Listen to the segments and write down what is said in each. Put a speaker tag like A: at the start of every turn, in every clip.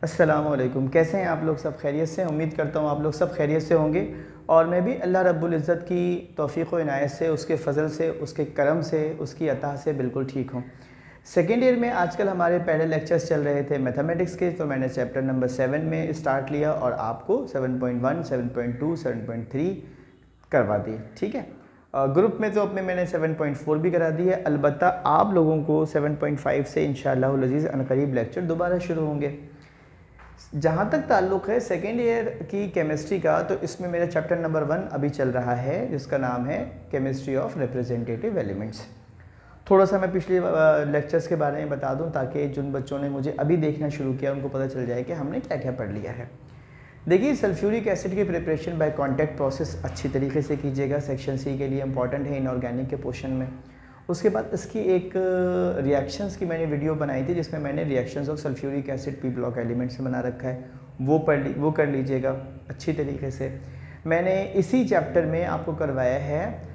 A: अस्सलाम वालेकुम। कैसे हैं आप लोग? सब खैरियत से? उम्मीद करता हूँ आप लोग सब खैरियत से होंगे और मैं भी अल्लाह रब्बुल इज़्ज़त की तौफ़ीक़ व इनायत से, उसके फ़ज़ल से, उसके करम से, उसकी अता से बिल्कुल ठीक हूँ। सेकेंड ईयर में आजकल हमारे पहले लेक्चर्स चल रहे थे मैथमेटिक्स के, तो मैंने चैप्टर नंबर 7 में स्टार्ट लिया और आपको 7.1, 7.2, 7.3 करवा दी। ठीक है, ग्रुप में तो अपने मैंने 7.4 भी करा दी है। अलबत्ता आप लोगों को 7.5 से इंशाअल्लाह अज़ीज़ अनकरीब लेक्चर दोबारा शुरू होंगे। जहाँ तक ताल्लुक़ है सेकेंड ईयर की केमिस्ट्री का, तो इसमें मेरा चैप्टर नंबर 1 अभी चल रहा है, जिसका नाम है केमिस्ट्री ऑफ रिप्रेजेंटेटिव एलिमेंट्स। थोड़ा सा मैं पिछले लेक्चर्स के बारे में बता दूं ताकि जिन बच्चों ने मुझे अभी देखना शुरू किया उनको पता चल जाए कि हमने क्या क्या पढ़ लिया है। देखिए, सल्फ्यूरिक एसिड की प्रिपरेशन बाय कांटेक्ट प्रोसेस अच्छी तरीके से कीजिएगा, सेक्शन सी के लिए इंपॉर्टेंट है इनऑर्गेनिक के पोर्शन में। उसके बाद इसकी एक रिएक्शंस की मैंने वीडियो बनाई थी जिसमें मैंने reactions of sulphuric acid P block element से बना रखा है, वो कर लीजिएगा अच्छी तरीके से। मैंने इसी चैप्टर में आपको करवाया है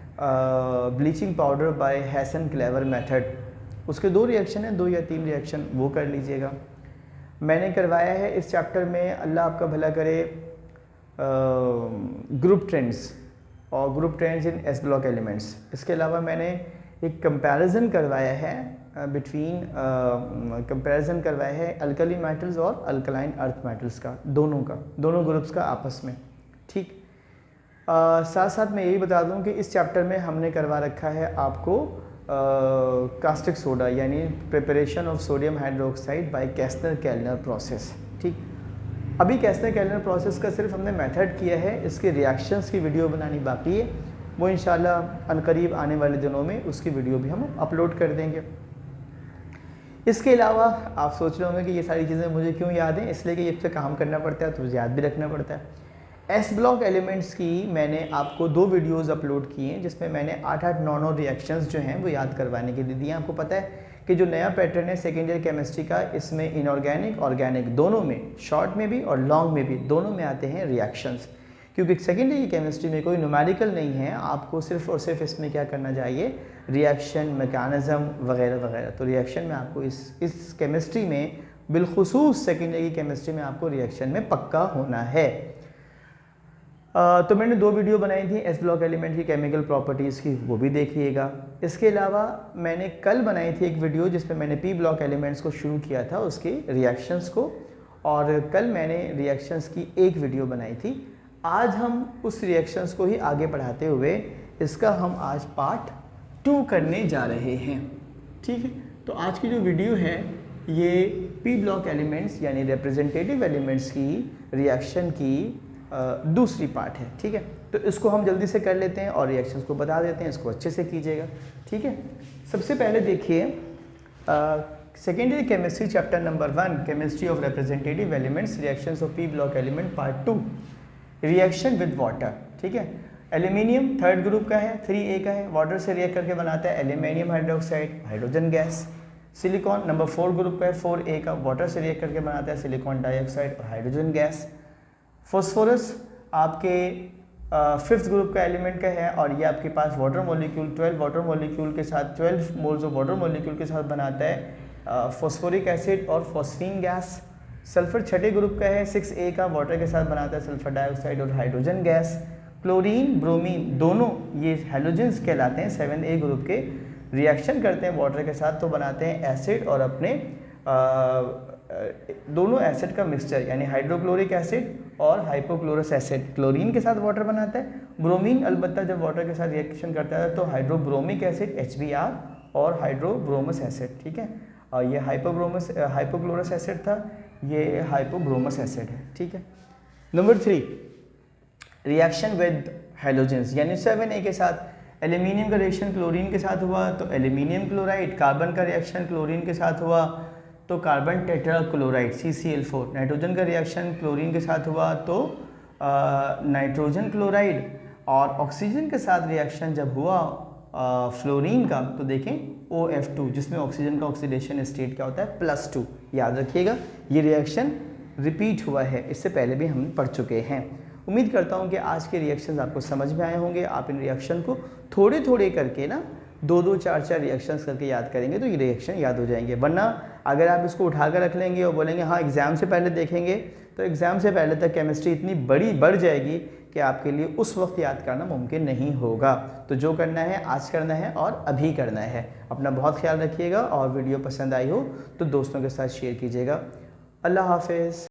A: bleaching powder by Hasenclever method, उसके 2 रिएक्शन हैं, 2 या 3 रिएक्शन, वो कर लीजिएगा। मैंने करवाया है इस चैप्टर में, अल्लाह आपका भला करे, ग्रुप ट्रेंड्स और group trends in S block elements. इसके अलावा मैंने एक कंपैरिजन करवाया है कंपैरिजन करवाया है अल्कली मेटल्स और अल्कलाइन अर्थ मेटल्स का, दोनों ग्रुप्स का आपस में। ठीक, साथ साथ मैं यही बता दूं कि इस चैप्टर में हमने करवा रखा है आपको कास्टिक सोडा, यानी preparation of sodium hydroxide by Castner Kellner process. ठीक, अभी कैस्टर केल्नर प्रोसेस का सिर्फ हमने मेथड किया है, इसके रिएक्शंस की वीडियो बनानी बाकी है, वो इंशाल्लाह अनकरीब आने वाले दिनों में उसकी वीडियो भी हम अपलोड कर देंगे। इसके अलावा आप सोच रहे होंगे कि ये सारी चीज़ें मुझे क्यों याद हैं, इसलिए कि ये पे काम करना पड़ता है तो याद भी रखना पड़ता है। एस ब्लॉक एलिमेंट्स की मैंने आपको 2 वीडियोस अपलोड किए हैं जिसमें मैंने 8-8, 9-9 रिएक्शंस जो हैं वो याद करवाने के लिए दिए हैं। आपको पता है कि जो नया पैटर्न है सेकेंड ईयर केमिस्ट्री का, इसमें इनऑर्गेनिक ऑर्गेनिक दोनों में, शॉर्ट में भी और लॉन्ग में भी, दोनों में आते हैं रिएक्शंस। क्योंकि सेकेंड ईयर केमिस्ट्री में कोई न्यूमेरिकल नहीं है, आपको सिर्फ और सिर्फ इसमें क्या करना चाहिए, रिएक्शन मैकेनिज्म वगैरह वगैरह। तो रिएक्शन में आपको इस केमिस्ट्री में, बिलखुसूस सेकेंड ईयर की केमिस्ट्री में आपको रिएक्शन में पक्का होना है। तो मैंने 2 वीडियो बनाई थी एस ब्लॉक एलिमेंट की केमिकल प्रॉपर्टीज़ की, वो भी देखिएगा। इसके अलावा मैंने कल बनाई थी एक वीडियो जिसमें मैंने पी ब्लॉक एलिमेंट्स को शुरू किया था, उसके रिएक्शंस को, और कल मैंने रिएक्शंस की एक वीडियो बनाई थी। आज हम उस रिएक्शंस को ही आगे बढ़ाते हुए इसका हम आज पार्ट 2 करने जा रहे हैं। ठीक है, तो आज की जो वीडियो है ये पी ब्लॉक एलिमेंट्स यानी रिप्रेजेंटेटिव एलिमेंट्स की रिएक्शन की दूसरी पार्ट है। ठीक है, तो इसको हम जल्दी से कर लेते हैं और रिएक्शंस को बता देते हैं, इसको अच्छे से कीजिएगा। ठीक है, सबसे पहले देखिए second year chemistry chapter number 1 chemistry of representative elements, reactions of P block element part 2, reaction with water. ठीक है, एल्यूमिनियम 3rd ग्रुप का है, 3A का है, वाटर से रिएक्ट करके बनाता है aluminium hydroxide, hydrogen gas. Silicon number 4 group का है, 4A का, वाटर से रिएक्ट करके बनाता है सिलिकॉन डाइऑक्साइड और हाइड्रोजन गैस। फॉस्फोरस आपके 5th ग्रुप का एलिमेंट का है और ये आपके पास वाटर मॉलिक्यूल 12 वाटर मॉलिक्यूल के साथ 12 मोल्स ऑफ वाटर मॉलिक्यूल के साथ बनाता है फॉस्फोरिक एसिड और फॉस्फीन गैस। सल्फर 6ठे ग्रुप का है, 6A का, वाटर के साथ बनाता है सल्फर डाइऑक्साइड और हाइड्रोजन गैस। क्लोरीन ब्रोमीन दोनों ये हैलोजेंस कहलाते हैं, 7A ग्रुप के, रिएक्शन करते हैं वाटर के साथ तो बनाते हैं एसिड और अपने दोनों एसिड का मिक्सचर, यानी हाइड्रोक्लोरिक एसिड और हाइपोक्लोरस एसिड। क्लोरीन के साथ वाटर बनाता है, ब्रोमीन अलबत्ता जब वाटर के साथ रिएक्शन करता है तो हाइड्रोब्रोमिक एसिड HBr और हाइड्रोब्रोमस एसिड। ठीक है, और ये हाइपोक्लोरस एसिड था, ये हाइपोब्रोमस एसिड है। ठीक है, नंबर 3 रिएक्शन विद हैलोजेंस, यानी 7A के साथ एल्यूमिनियम का रिएक्शन क्लोरीन के साथ हुआ तो एल्यूमिनियम क्लोराइड, कार्बन का रिएक्शन क्लोरीन के साथ हुआ तो कार्बन टेट्राक्लोराइड CCl4, नाइट्रोजन का रिएक्शन क्लोरीन के साथ हुआ तो नाइट्रोजन क्लोराइड, और ऑक्सीजन के साथ रिएक्शन जब हुआ फ्लोरीन का तो देखें OF2, जिसमें ऑक्सीजन का ऑक्सीडेशन स्टेट क्या होता है, +2। याद रखिएगा ये रिएक्शन रिपीट हुआ है, इससे पहले भी हम पढ़ चुके हैं। उम्मीद करता हूँ कि आज के रिएक्शंस आपको समझ में आए होंगे। आप इन रिएक्शन को थोड़े थोड़े करके ना 2-2, 4-4 रिएक्शंस करके याद करेंगे तो ये रिएक्शन याद हो जाएंगे, वरना अगर आप इसको उठा कर रख लेंगे और बोलेंगे हाँ एग्ज़ाम से पहले देखेंगे, तो एग्ज़ाम से पहले तक केमिस्ट्री इतनी बढ़ जाएगी कि आपके लिए उस वक्त याद करना मुमकिन नहीं होगा। तो जो करना है आज करना है और अभी करना है। अपना बहुत ख्याल रखिएगा और वीडियो पसंद आई हो तो दोस्तों के साथ शेयर कीजिएगा। अल्लाह हाफिज़।